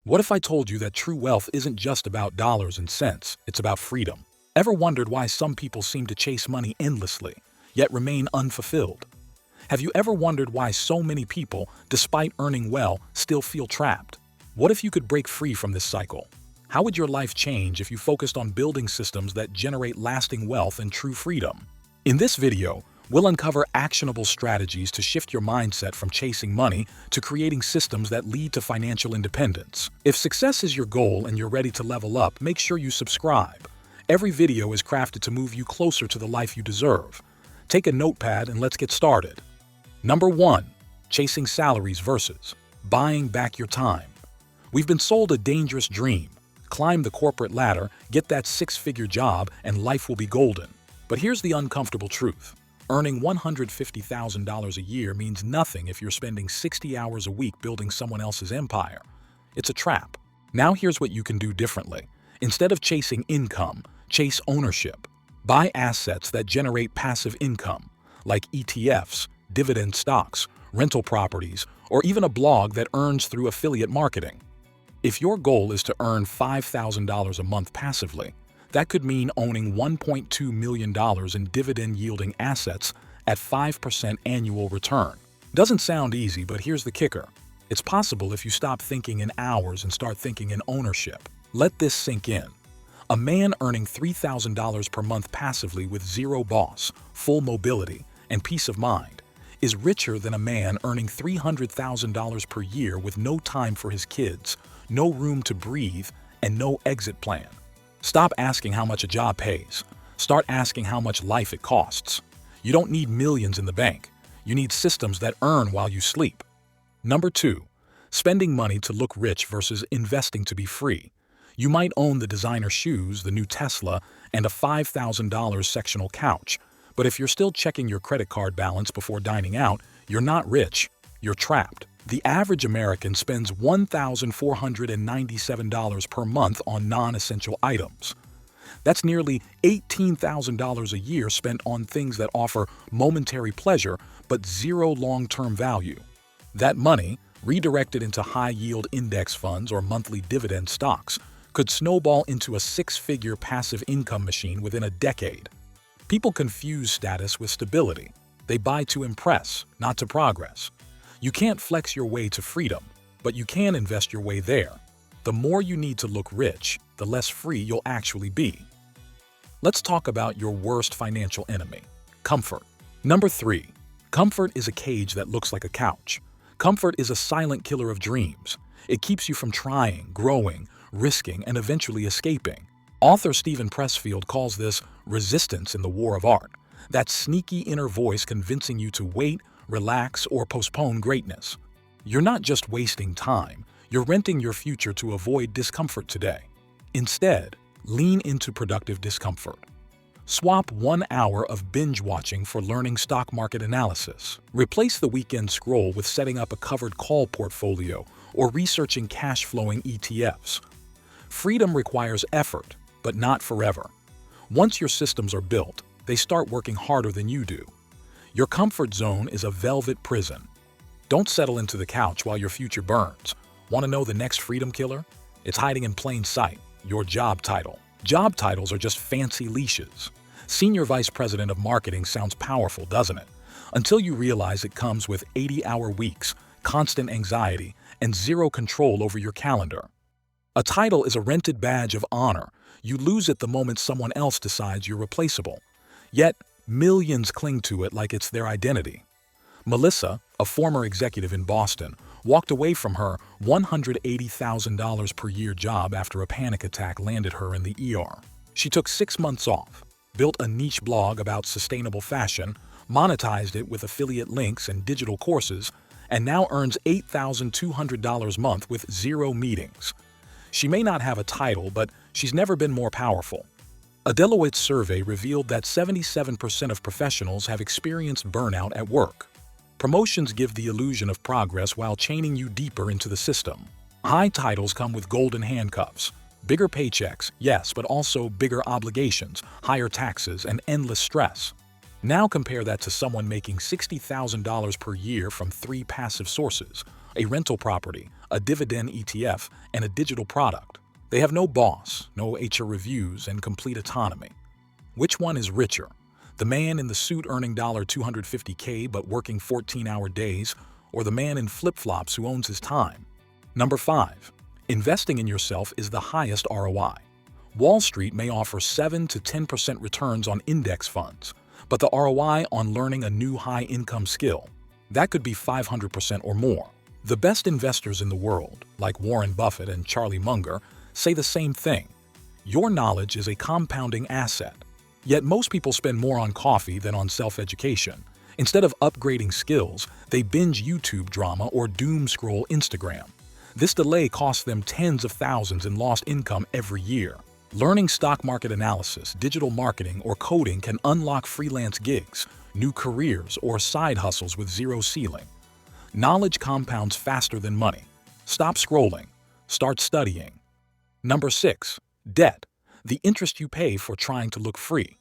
What if I told you that true wealth isn't just about dollars and cents, it's about freedom? Ever wondered why some people seem to chase money endlessly, yet remain unfulfilled? Have you ever wondered why so many people, despite earning well, still feel trapped? What if you could break free from this cycle? How would your life change if you focused on building systems that generate lasting wealth and true freedom? In this video, we'll uncover actionable strategies to shift your mindset from chasing money to creating systems that lead to financial independence. If success is your goal and you're ready to level up, make sure you subscribe. Every video is crafted to move you closer to the life you deserve. Take a notepad and let's get started. Number 1. Chasing salaries versus buying back your time. We've been sold a dangerous dream. Climb the corporate ladder, get that six-figure job, and life will be golden. But here's the uncomfortable truth. Earning $150,000 a year means nothing if you're spending 60 hours a week building someone else's empire. It's a trap. Now here's what you can do differently. Instead of chasing income, chase ownership. Buy assets that generate passive income, like ETFs, dividend stocks, rental properties, or even a blog that earns through affiliate marketing. If your goal is to earn $5,000 a month passively, that could mean owning $1.2 million in dividend-yielding assets at 5% annual return. Doesn't sound easy, but here's the kicker. It's possible if you stop thinking in hours and start thinking in ownership. Let this sink in. A man earning $3,000 per month passively with zero boss, full mobility, and peace of mind is richer than a man earning $300,000 per year with no time for his kids, no room to breathe, and no exit plan. Stop asking how much a job pays. Start asking how much life it costs. You don't need millions in the bank. You need systems that earn while you sleep. Number 2. Spending money to look rich versus investing to be free. You might own the designer shoes, the new Tesla, and a $5,000 sectional couch, but if you're still checking your credit card balance before dining out, you're not rich. You're trapped. The average American spends $1,497 per month on non-essential items. That's nearly $18,000 a year spent on things that offer momentary pleasure but zero long-term value. That money, redirected into high-yield index funds or monthly dividend stocks, could snowball into a six-figure passive income machine within a decade. People confuse status with stability. They buy to impress, not to progress. You can't flex your way to freedom, but you can invest your way there. The more you need to look rich, the less free you'll actually be. Let's talk about your worst financial enemy, comfort. Number 3. Comfort is a cage that looks like a couch. Comfort is a silent killer of dreams. It keeps you from trying, growing, risking, and eventually escaping. Author Steven Pressfield calls this resistance in the war of art, that sneaky inner voice convincing you to wait, relax, or postpone greatness. You're not just wasting time, you're renting your future to avoid discomfort today. Instead, lean into productive discomfort. Swap 1 hour of binge watching for learning stock market analysis. Replace the weekend scroll with setting up a covered call portfolio or researching cash-flowing ETFs. Freedom requires effort, but not forever. Once your systems are built, they start working harder than you do. Your comfort zone is a velvet prison. Don't settle into the couch while your future burns. Want to know the next freedom killer? It's hiding in plain sight, your job title. Job titles are just fancy leashes. Senior Vice President of Marketing sounds powerful, doesn't it? Until you realize it comes with 80-hour weeks, constant anxiety, and zero control over your calendar. A title is a rented badge of honor. You lose it the moment someone else decides you're replaceable. Yet, millions cling to it like it's their identity. Melissa, a former executive in Boston, walked away from her $180,000 per year job after a panic attack landed her in the ER. She took 6 months off, built a niche blog about sustainable fashion, monetized it with affiliate links and digital courses, and now earns $8,200 a month with 0 meetings. She may not have a title, but she's never been more powerful. A Deloitte survey revealed that 77% of professionals have experienced burnout at work. Promotions give the illusion of progress while chaining you deeper into the system. High titles come with golden handcuffs. Bigger paychecks, yes, but also bigger obligations, higher taxes, and endless stress. Now compare that to someone making $60,000 per year from 3 passive sources, a rental property, a dividend ETF, and a digital product. They have no boss, no HR reviews, and complete autonomy. Which one is richer? The man in the suit earning $250K but working 14-hour days, or the man in flip-flops who owns his time? Number 5. Investing in yourself is the highest ROI. Wall Street may offer 7 to 10% returns on index funds, but the ROI on learning a new high-income skill, that could be 500% or more. The best investors in the world, like Warren Buffett and Charlie Munger, say the same thing. Your knowledge is a compounding asset. Yet most people spend more on coffee than on self-education. Instead of upgrading skills, they binge YouTube drama or doom scroll Instagram. This delay costs them tens of thousands in lost income every year. Learning stock market analysis, digital marketing, or coding can unlock freelance gigs, new careers, or side hustles with zero ceiling. Knowledge compounds faster than money. Stop scrolling. Start studying. Number 6. Debt. The interest you pay for trying to look free.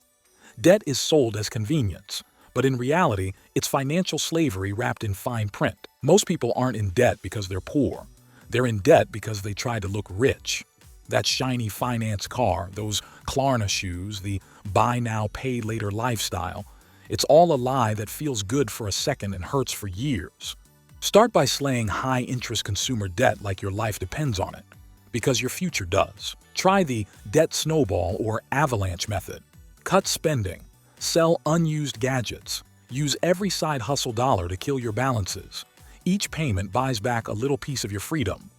Debt is sold as convenience, but in reality, it's financial slavery wrapped in fine print. Most people aren't in debt because they're poor. They're in debt because they try to look rich. That shiny finance car, those Klarna shoes, the buy now, pay later lifestyle, it's all a lie that feels good for a second and hurts for years. Start by slaying high-interest consumer debt like your life depends on it, because your future does. Try the debt snowball or avalanche method. Cut spending. Sell unused gadgets. Use every side hustle dollar to kill your balances. Each payment buys back a little piece of your freedom.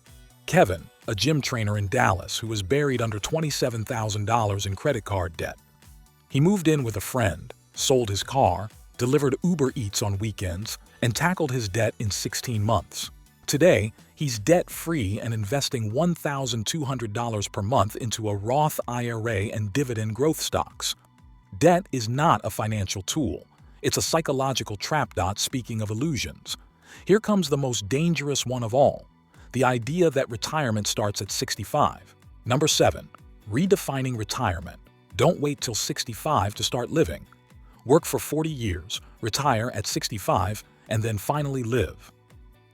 Kevin, a gym trainer in Dallas who was buried under $27,000 in credit card debt. He moved in with a friend, sold his car, delivered Uber Eats on weekends, and tackled his debt in 16 months. Today, he's debt-free and investing $1,200 per month into a Roth IRA and dividend growth stocks. Debt is not a financial tool. It's a psychological trap. Speaking of illusions, here comes the most dangerous one of all. The idea that retirement starts at 65. Number 7. Redefining retirement. Don't wait till 65 to start living. Work for 40 years, retire at 65, and then finally live.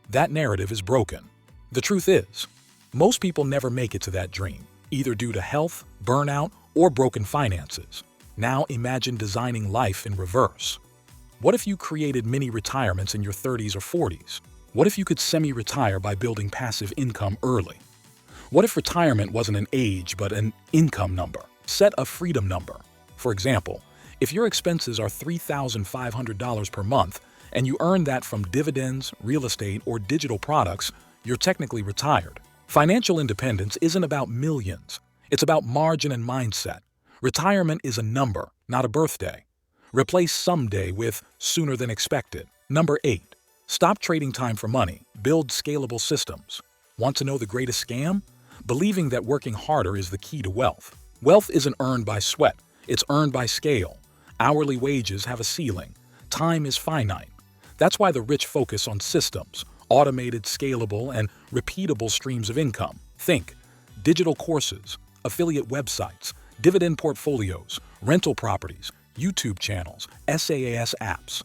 That narrative is broken. The truth is, most people never make it to that dream, either due to health, burnout, or broken finances. Now imagine designing life in reverse. What if you created mini retirements in your 30s or 40s? What if you could semi-retire by building passive income early? What if retirement wasn't an age but an income number? Set a freedom number. For example, if your expenses are $3,500 per month and you earn that from dividends, real estate, or digital products, you're technically retired. Financial independence isn't about millions. It's about margin and mindset. Retirement is a number, not a birthday. Replace someday with sooner than expected. Number 8. Stop trading time for money. Build scalable systems. Want to know the greatest scam? Believing that working harder is the key to wealth. Wealth isn't earned by sweat. It's earned by scale. Hourly wages have a ceiling. Time is finite. That's why the rich focus on systems, automated, scalable, and repeatable streams of income. Think digital courses, affiliate websites, dividend portfolios, rental properties, YouTube channels, SaaS apps.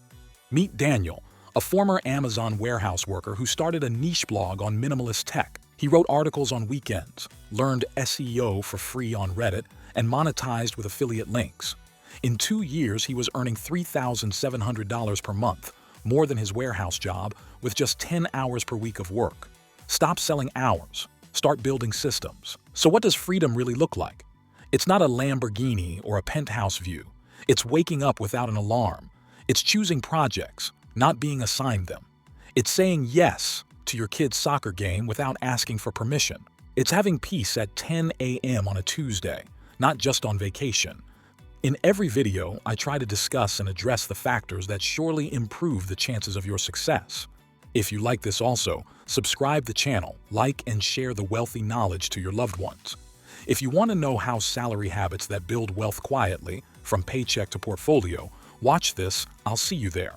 Meet Daniel, a former Amazon warehouse worker who started a niche blog on minimalist tech. He wrote articles on weekends, learned SEO for free on Reddit, and monetized with affiliate links. In 2 years, he was earning $3,700 per month, more than his warehouse job, with just 10 hours per week of work. Stop selling hours. Start building systems. So what does freedom really look like? It's not a Lamborghini or a penthouse view. It's waking up without an alarm. It's choosing projects, not being assigned them. It's saying yes to your kid's soccer game without asking for permission. It's having peace at 10 a.m. on a Tuesday, not just on vacation. In every video, I try to discuss and address the factors that surely improve the chances of your success. If you like this also, subscribe the channel, like and share the wealthy knowledge to your loved ones. If you want to know how salary habits that build wealth quietly, from paycheck to portfolio, watch this. I'll see you there.